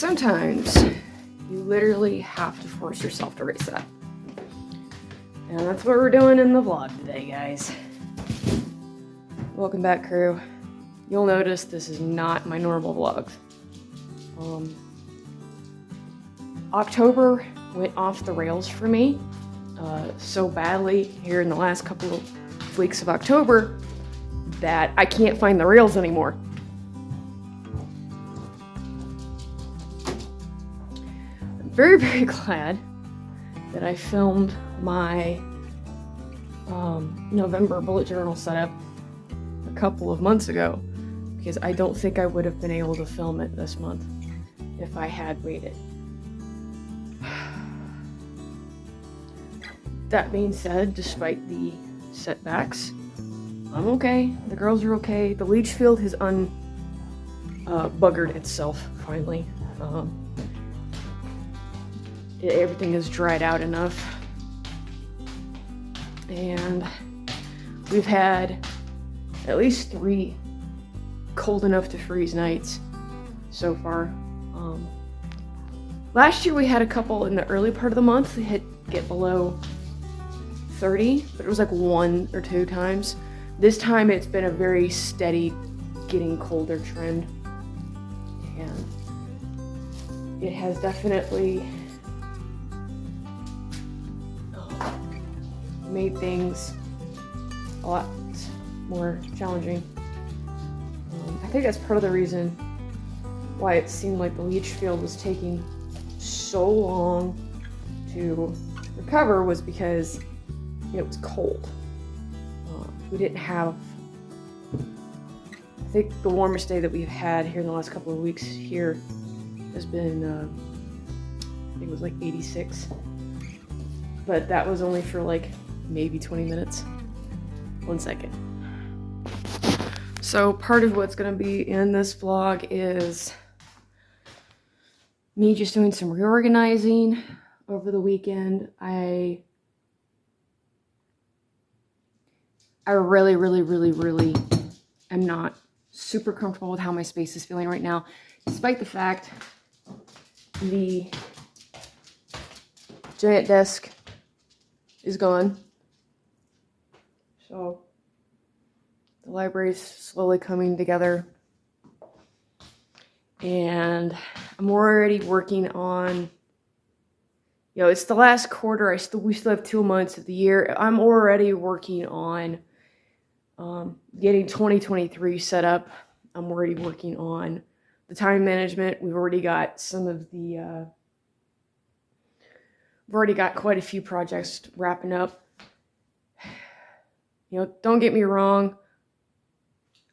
sometimes you literally have to force yourself to reset. And that's what we're doing in the vlog today, guys. Welcome back, crew. You'll notice this is not my normal vlogs. October went off the rails for me so badly here in the last couple of weeks of October that I can't find the rails anymore. I'm very, very glad that I filmed my November bullet journal setup a couple of months ago, because I don't think I would have been able to film it this month if I had waited. That being said, despite the setbacks, I'm okay. The girls are okay. The leach field has buggered itself finally. Everything is dried out enough, and we've had at least 3 cold enough to freeze nights so far. Last year we had a couple in the early part of the month that get below 30, but it was like 1 or 2 times. This time it's been a very steady getting colder trend, and it has definitely made things a lot more challenging. I think that's part of the reason why it seemed like the leach field was taking so long to recover, was because it was cold. We didn't have, I think the warmest day that we've had here in the last couple of weeks here has been, I think it was like 86, but that was only for like maybe 20 minutes. 1 second. So part of what's going to be in this vlog is me just doing some reorganizing over the weekend. I really am not super comfortable with how my space is feeling right now, despite the fact the giant desk is gone. So the library's slowly coming together, and I'm already working on, it's the last quarter. We still have 2 months of the year. I'm already working on getting 2023 set up. I'm already working on the time management. We've already got we've already got quite a few projects wrapping up. Don't get me wrong,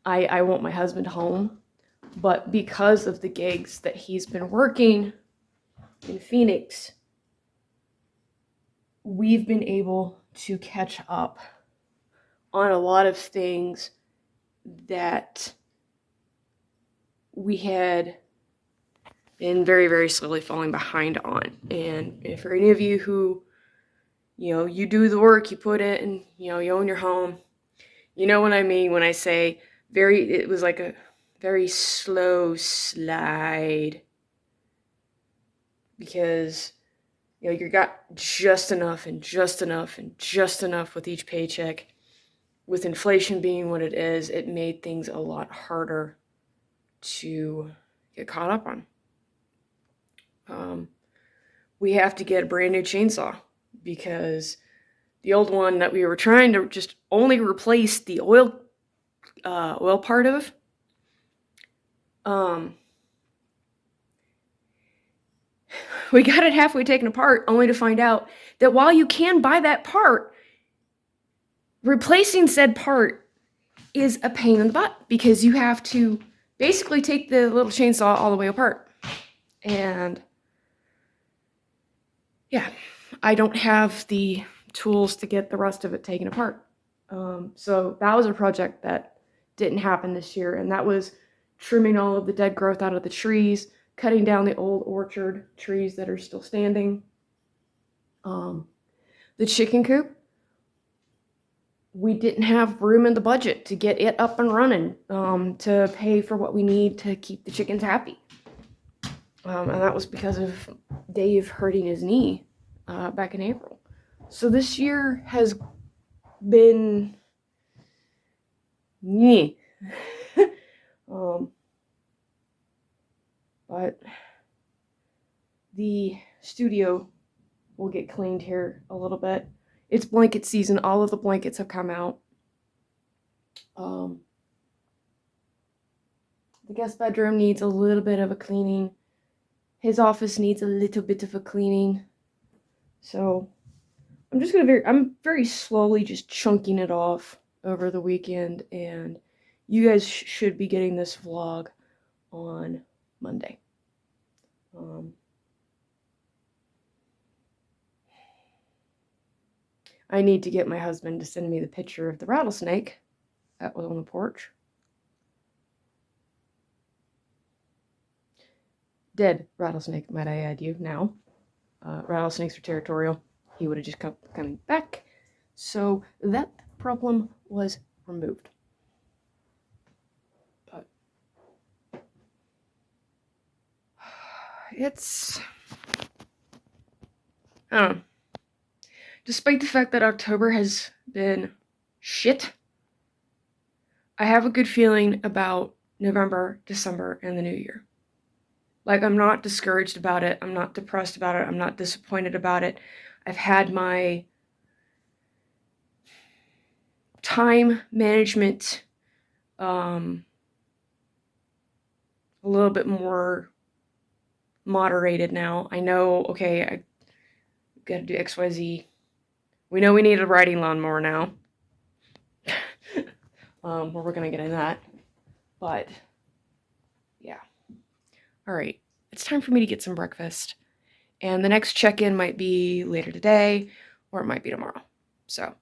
I want my husband home, but because of the gigs that he's been working in Phoenix, we've been able to catch up on a lot of things that we had been very, very slowly falling behind on. And for any of you who, you do the work, you put it, and, you own your home, you know what I mean when I say it was like a very slow slide, because, you got just enough and just enough and just enough with each paycheck. With inflation being what it is, it made things a lot harder to get caught up on. We have to get a brand new chainsaw, because the old one that we were trying to just only replace the oil part of, we got it halfway taken apart, only to find out that while you can buy that part, replacing said part is a pain in the butt, because you have to basically take the little chainsaw all the way apart. And yeah, I don't have the tools to get the rest of it taken apart. So that was a project that didn't happen this year, and that was trimming all of the dead growth out of the trees, cutting down the old orchard trees that are still standing. The chicken coop, we didn't have room in the budget to get it up and running, to pay for what we need to keep the chickens happy. And that was because of Dave hurting his knee back in April. So this year has been me. But the studio will get cleaned here a little bit. It's blanket season. All of the blankets have come out. The guest bedroom needs a little bit of a cleaning. His office needs a little bit of a cleaning. So I'm very slowly just chunking it off over the weekend, and you guys should be getting this vlog on Monday. I need to get my husband to send me the picture of the rattlesnake that was on the porch. Dead rattlesnake, might I add you now. Rattlesnakes are territorial. He would have just kept coming back. So that problem was removed. But it's, I don't know. Despite the fact that October has been shit, I have a good feeling about November, December, and the new year. Like, I'm not discouraged about it. I'm not depressed about it. I'm not disappointed about it. I've had my time management a little bit more moderated now. I know, okay, I gotta do XYZ. We know we need a riding lawnmower now. We're gonna get into that. But, yeah. Alright, it's time for me to get some breakfast. And the next check-in might be later today, or it might be tomorrow. So.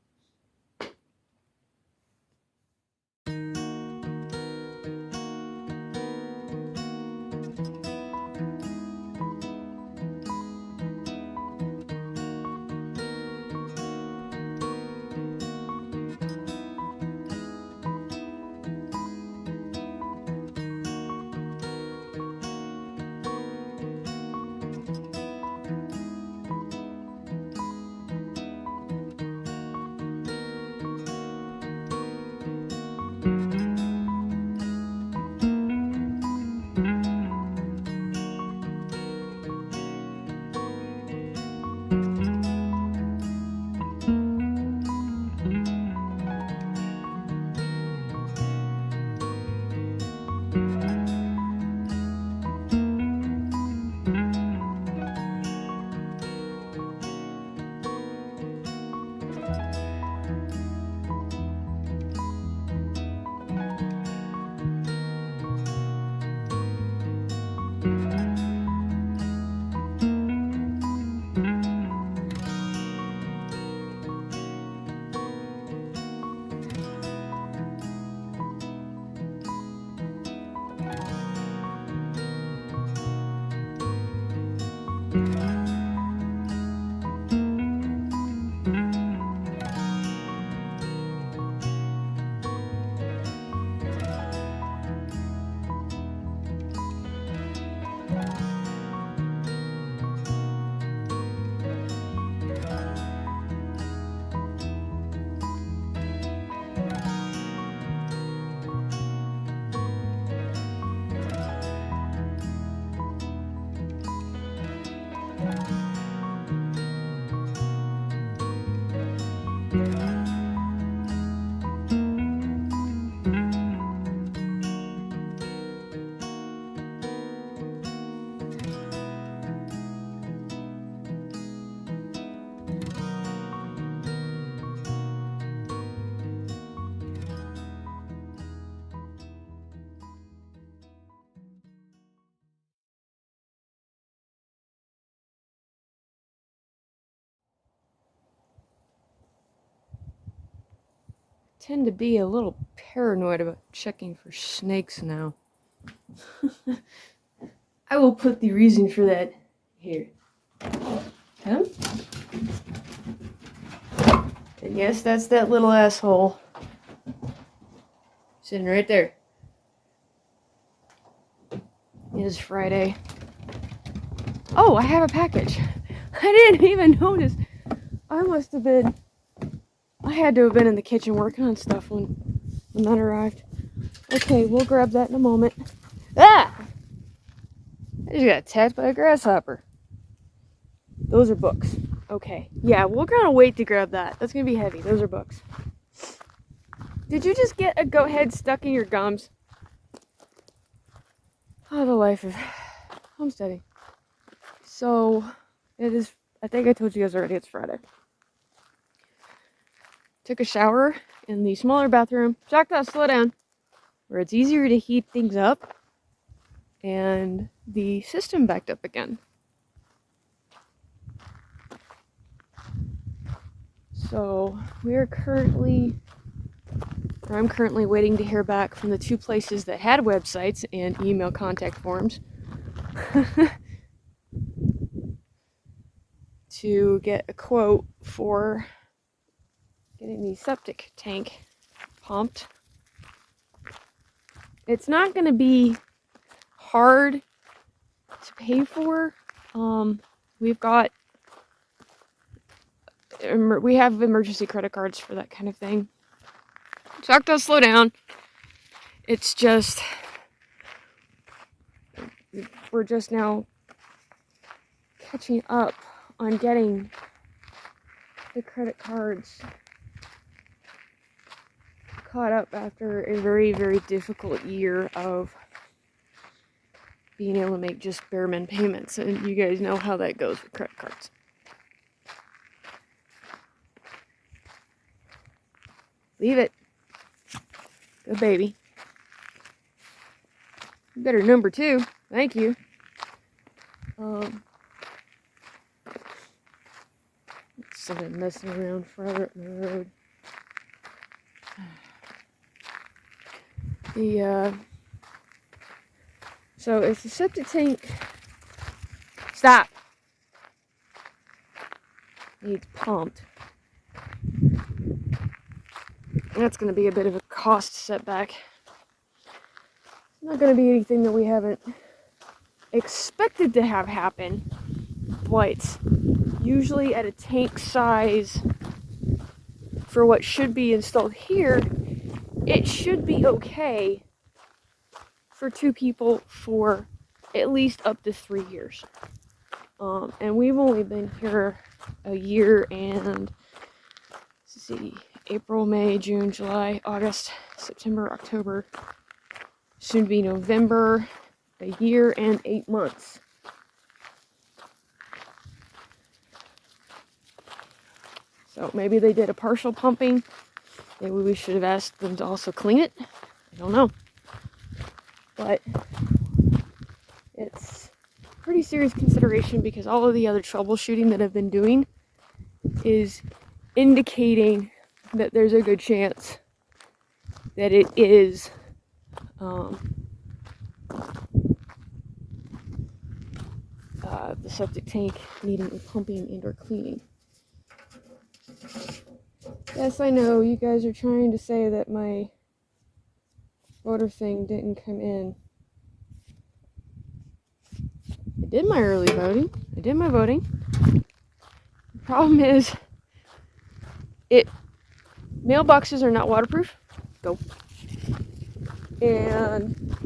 Tend to be a little paranoid about checking for snakes now. I will put the reason for that here. Come. And yes, that's that little asshole. Sitting right there. It is Friday. Oh, I have a package. I didn't even notice. I had to have been in the kitchen working on stuff when that arrived. Okay, we'll grab that in a moment. Ah! I just got attacked by a grasshopper. Those are books. Okay. Yeah, we're gonna wait to grab that. That's gonna be heavy. Those are books. Did you just get a goat head stuck in your gums? Oh, the life of homesteading. So, it is, I think I told you guys already, it's Friday. Took a shower in the smaller bathroom. Jacked off, slow down. Where it's easier to heat things up. And the system backed up again. So, I'm currently waiting to hear back from the 2 places that had websites and email contact forms to get a quote for getting the septic tank pumped. It's not going to be hard to pay for. We have emergency credit cards for that kind of thing. Chuck, does slow down. It's just, we're just now catching up on getting the credit cards caught up after a very, very difficult year of being able to make just bare min payments. And you guys know how that goes with credit cards. Leave it. Good baby. Better number 2. Thank you. Somebody messing around forever up the road. So if the septic tank needs pumped, that's going to be a bit of a cost setback. It's not going to be anything that we haven't expected to have happen, but usually at a tank size for what should be installed here, it should be okay for 2 people for at least up to 3 years. And we've only been here a year and, let's see, April, May, June, July, August, September, October, soon to be November, a year and 8 months. So maybe they did a partial pumping. Maybe we should have asked them to also clean it. I don't know. But it's pretty serious consideration because all of the other troubleshooting that I've been doing is indicating that there's a good chance that it is the septic tank needing a pumping and or cleaning. Yes, I know you guys are trying to say that my voter thing didn't come in. I did my early voting. I did my voting. The problem is, mailboxes are not waterproof. Go. And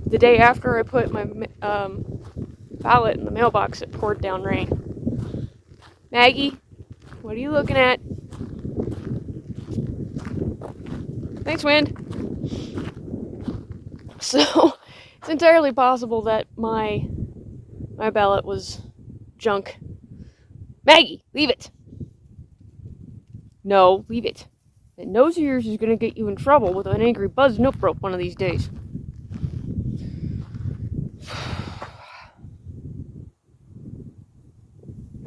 the day after I put my ballot in the mailbox, it poured down rain. Maggie, what are you looking at? Thanks, wind. So, it's entirely possible that my ballot was junk. Maggie, leave it. No, leave it. That nose of yours is going to get you in trouble with an angry buzz note rope one of these days.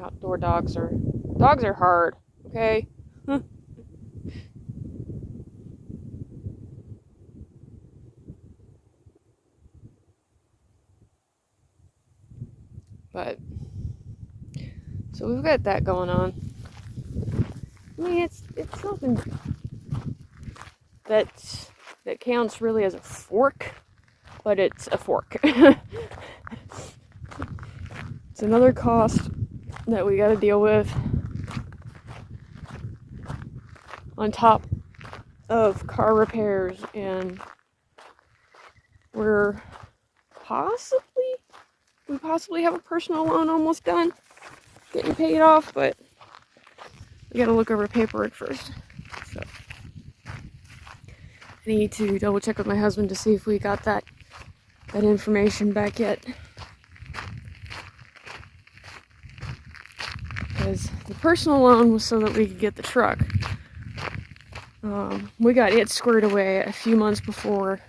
Outdoor dogs are hard, okay? But so we've got that going on. I mean, it's nothing that counts really as a fork, but it's a fork. It's another cost that we got to deal with on top of car repairs, and we possibly have a personal loan almost done, getting paid off, but we got to look over paperwork first. So I need to double check with my husband to see if we got that information back yet. Because the personal loan was so that we could get the truck. We got it squared away a few months before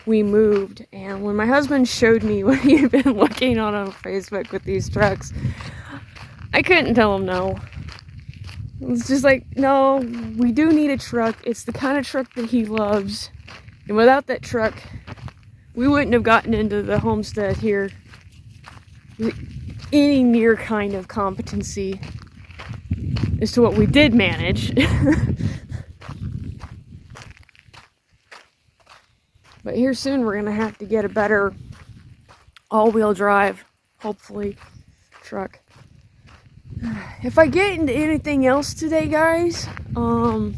we moved, and when my husband showed me what he had been looking on Facebook with these trucks, I couldn't tell him no. It was just like, no, we do need a truck. It's the kind of truck that he loves, and without that truck, we wouldn't have gotten into the homestead here with any near kind of competency as to what we did manage. But here soon we're gonna have to get a better all-wheel drive, hopefully, truck. If I get into anything else today, guys, I'll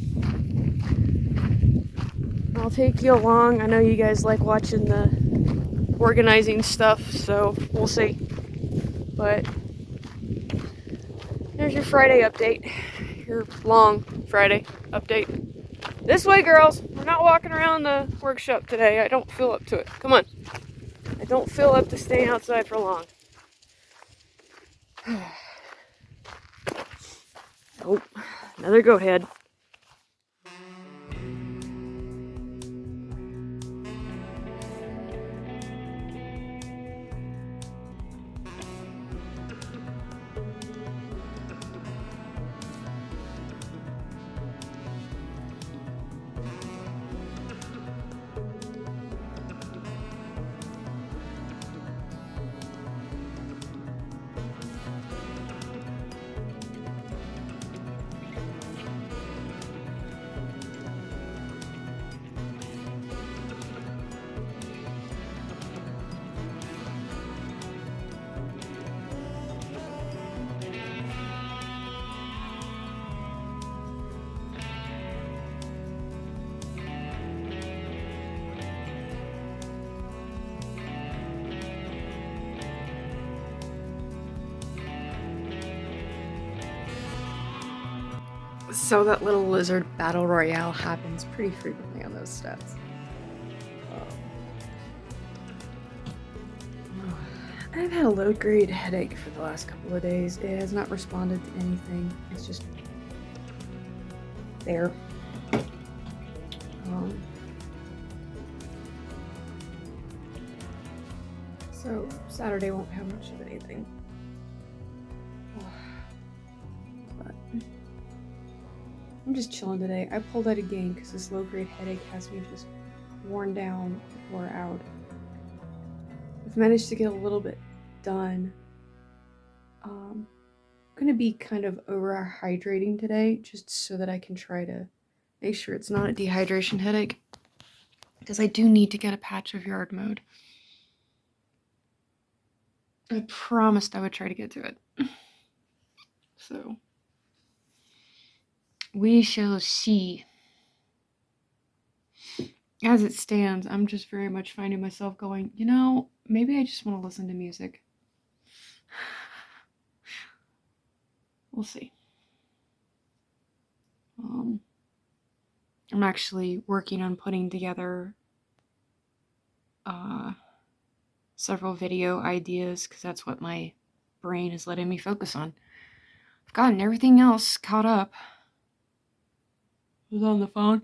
take you along. I know you guys like watching the organizing stuff, so we'll see. But there's your Friday update, your long Friday update. This way, girls. We're not walking around the workshop today. I don't feel up to it. Come on. I don't feel up to staying outside for long. Oh, another goat head. So that little lizard battle royale happens pretty frequently on those stats. I've had a low-grade headache for the last couple of days. It has not responded to anything. It's just there. So Saturday won't have much of anything. But I'm just chilling today. I pulled out again because this low-grade headache has me just worn down, wore out. I've managed to get a little bit done. I'm gonna be kind of over-hydrating today just so that I can try to make sure it's not a dehydration headache, because I do need to get a patch of yard mode. I promised I would try to get to it. So we shall see. As it stands, I'm just very much finding myself going, you know, maybe I just want to listen to music. We'll see. I'm actually working on putting together several video ideas, because that's what my brain is letting me focus on. I've gotten everything else caught up. I was on the phone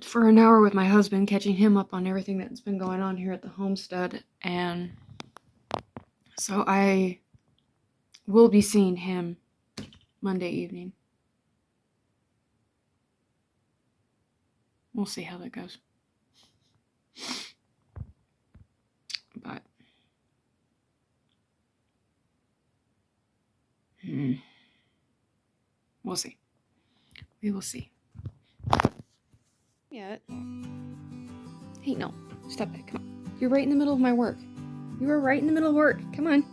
for an hour with my husband, catching him up on everything that's been going on here at the homestead, and so I will be seeing him Monday evening. We'll see how that goes. But we'll see. We will see. Yeah. Hey, no. Step back. Come on. You're right in the middle of my work. You were right in the middle of work. Come on.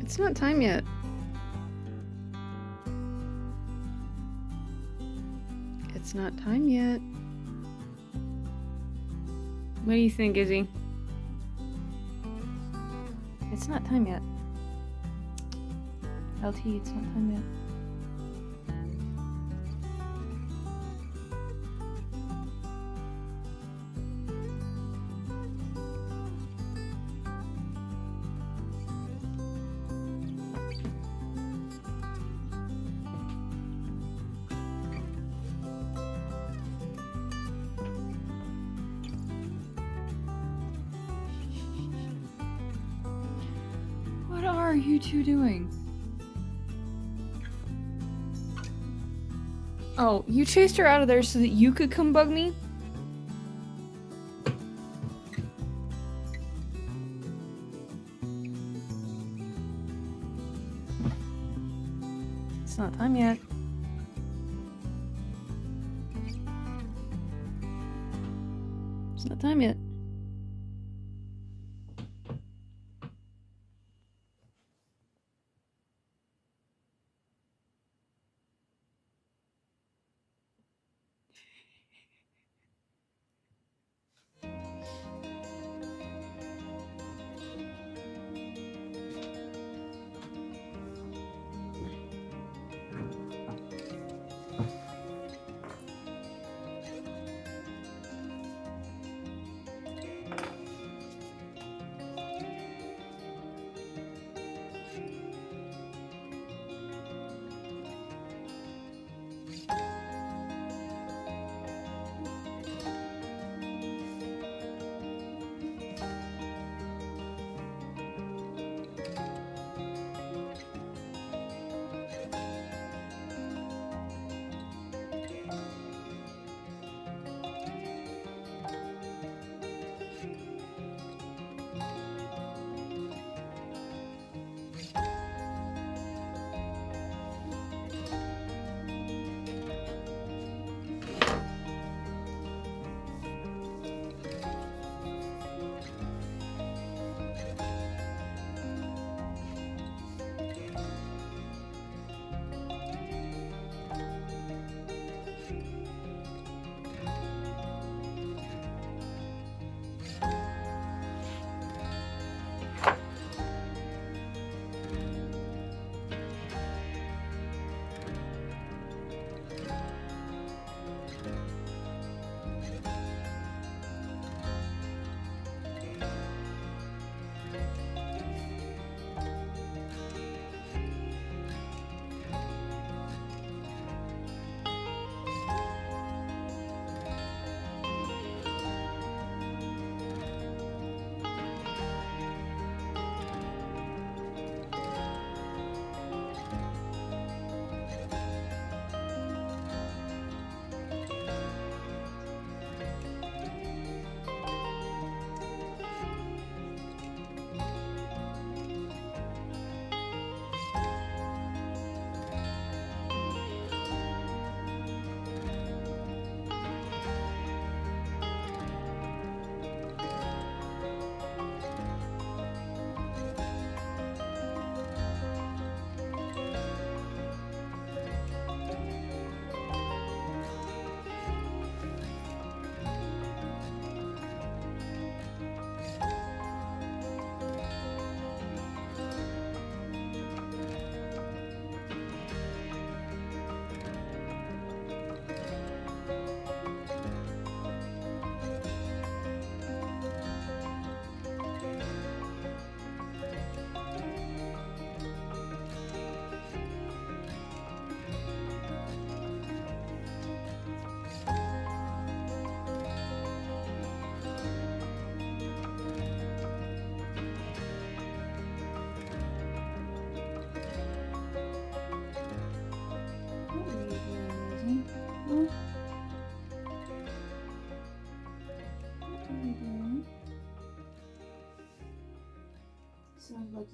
It's not time yet. It's not time yet. What do you think, Izzy? It's not time yet. LT, it's not time yet. What are you two doing? Oh, you chased her out of there so that you could come bug me? It's not time yet. It's not time yet.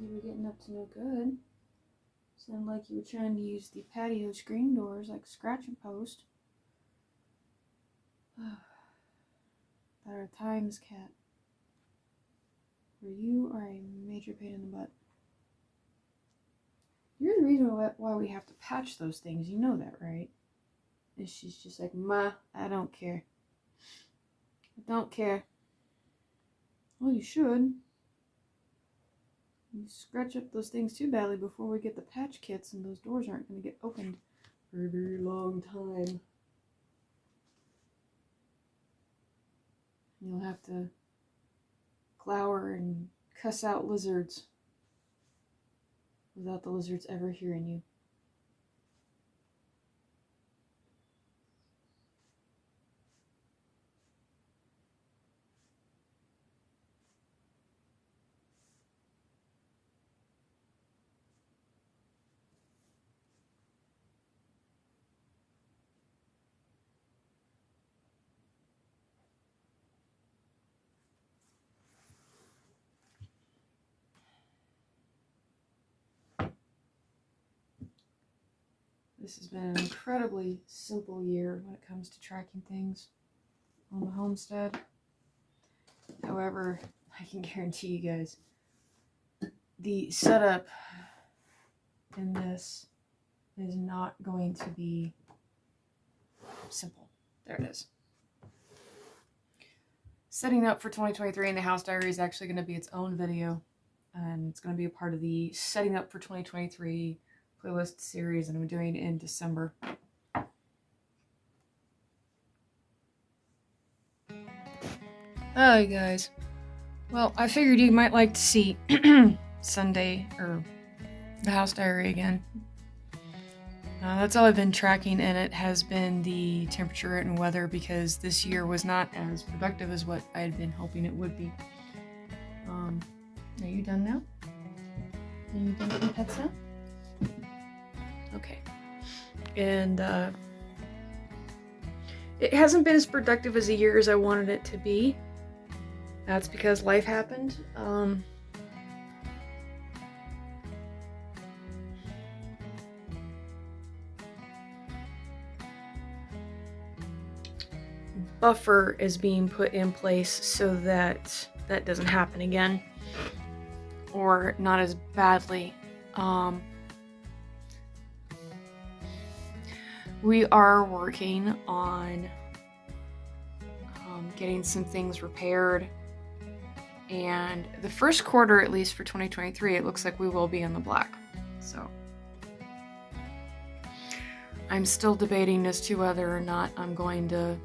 you were getting up to no good. Sounded like you were trying to use the patio screen doors like scratch and post. There are times, cat, where you are a major pain in the butt. You're the reason why we have to patch those things. You know that, right? And she's just like, Ma, I don't care. I don't care. Well, you should. You scratch up those things too badly before we get the patch kits, and those doors aren't going to get opened for a very long time. You'll have to glower and cuss out lizards without the lizards ever hearing you. This has been an incredibly simple year when it comes to tracking things on the homestead. However, I can guarantee you guys, the setup in this is not going to be simple. There it is. Setting up for 2023 in the House Diary is actually going to be its own video, and it's going to be a part of the Setting Up for 2023 playlist series that I'm doing in December. Hi guys. Well, I figured you might like to see Sunday or the House Diary again. That's all I've been tracking, and it has been the temperature and weather, because this year was not as productive as what I had been hoping it would be. Are you done now? Are you done with the pets now? Okay. And it hasn't been as productive as a year as I wanted it to be. That's because life happened. Buffer is being put in place so that that doesn't happen again, or not as badly. We are working on getting some things repaired, and the first quarter, at least for 2023, it looks like we will be in the black. So I'm still debating as to whether or not I'm going to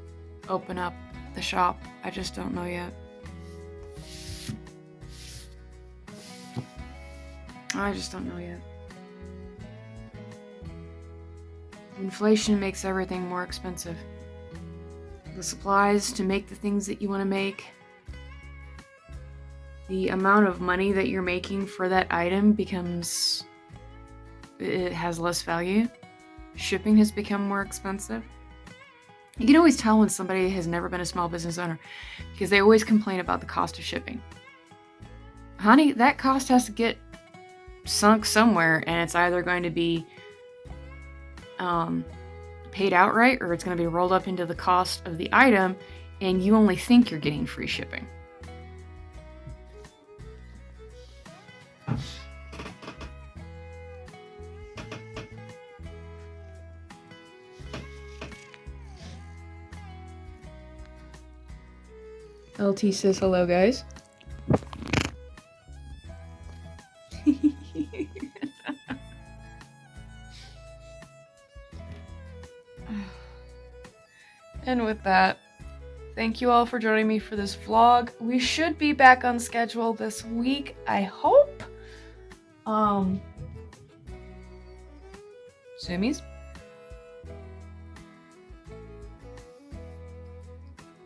open up the shop. I just don't know yet. I just don't know yet. Inflation makes everything more expensive. The supplies to make the things that you want to make, the amount of money that you're making for that item it has less value. Shipping has become more expensive. You can always tell when somebody has never been a small business owner, because they always complain about the cost of shipping. Honey, that cost has to get sunk somewhere, and it's either going to be paid outright, or it's going to be rolled up into the cost of the item, and you only think you're getting free shipping. LT says hello, guys. And with that, thank you all for joining me for this vlog. We should be back on schedule this week, I hope. Zoomies.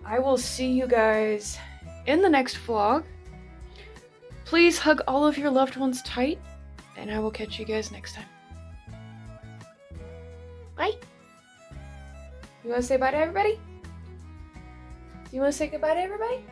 I will see you guys in the next vlog. Please hug all of your loved ones tight, and I will catch you guys next time. Bye. You want to say bye to everybody? You want to say goodbye to everybody?